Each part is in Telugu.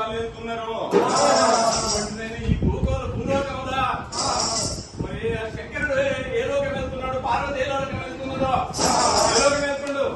పాలు ఎత్తున్నారు. ఈ భూలోకముదా మరి శంకరుడు ఏ లోకం వెళ్తున్నాడు, పార్వతి ఏ లోకం వెళ్తున్నదో, ఏ లోకం వెళ్తుండు?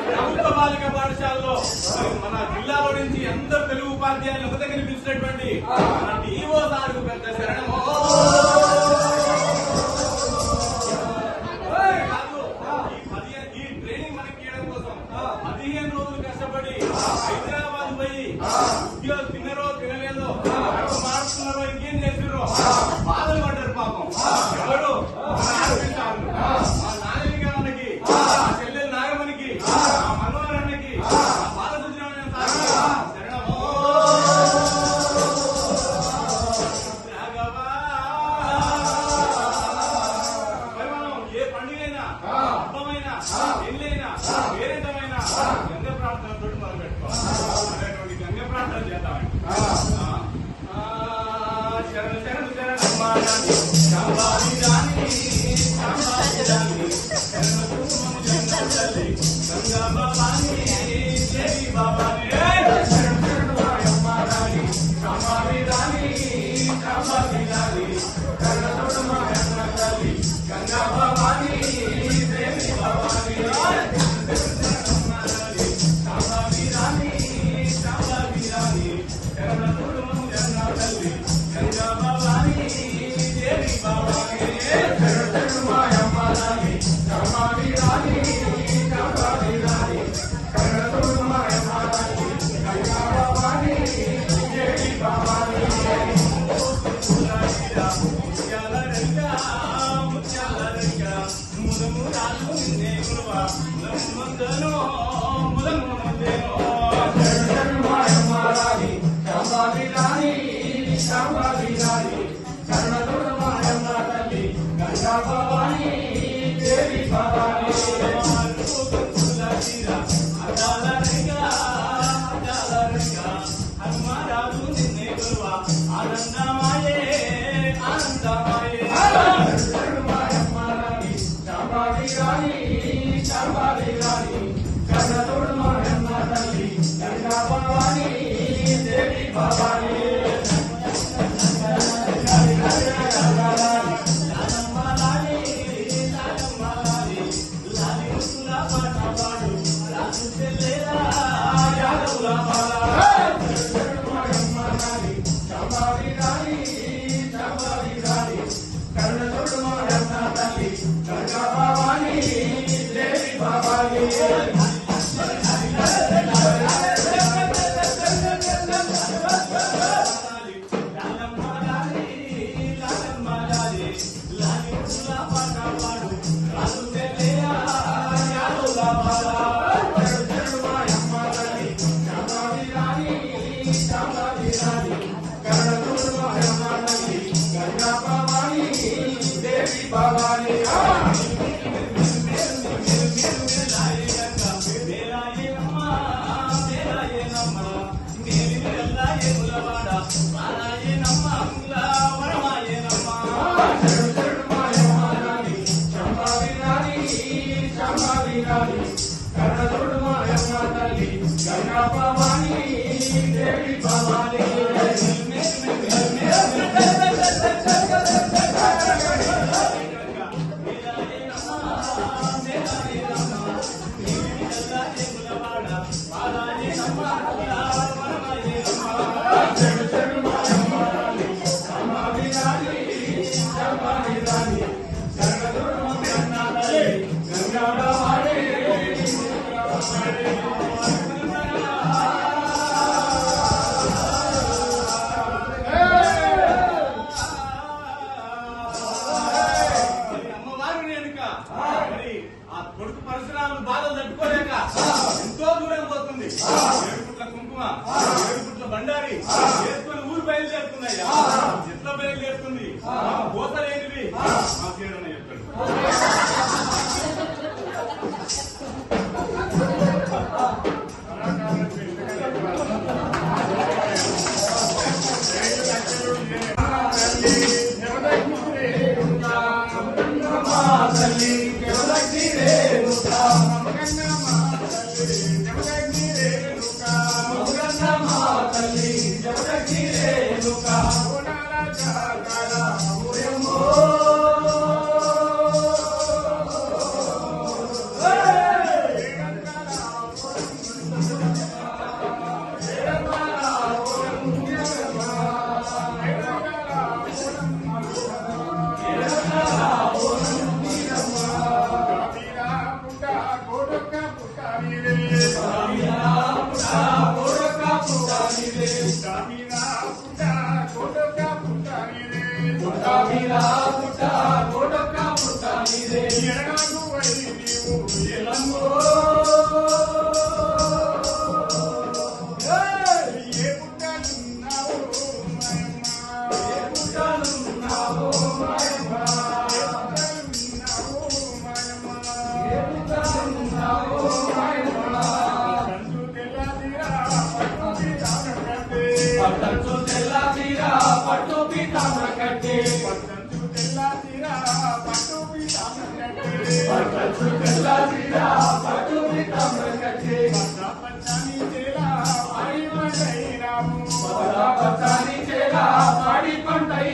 ప్రభుత్వ బాలిక పాఠశాలలో మన జిల్లాలో నుంచి అందరు తెలుగు ఉపాధ్యాయులు ఒక దగ్గర పిలిచినటువంటి మన డిఓ సార్కు పెద్ద శరణము. ఈ ట్రైనింగ్ మనకి ఇవ్వడం కోసం 15 రోజులు కష్టపడి హైదరాబాద్ పోయి ఉద్యోగం తిన్నరో తినలేదో మారుతున్నారో ఇంకేం చేసిరో బాధలు పడ్డారు పాపం. ఎవరు గంగ ప్రార్థనతో మొదలు పెట్టుకోవాలి. గంగ ప్రార్థన చేద్దాం. శరణు శరణు గంగా బాబాని దేవి బాబాని గంగా బాబాని దేవి బాబాని ఆనందమాయే ఆనందమాయే మీద పుట్ట కోటొక్క పుట్ట నీదే ఎడగాకు వై నీవు ఎల్లమ్మో ఏ పుట్టనున్నావు మాయమ్మ ఏ పుట్టనున్నావో మాయమ్మ ఏ పుట్టనున్నావో మాయమ్మ పట్టంచు తెల్ల తీర పట్టు పీతాంబర కట్టి పట్టంచు తెల్ల తీర పట్టు పీతాంబర కట్టి పచ్చని చేలా పాడి పంటైనాము పచ్చని చేల పాడి పంటై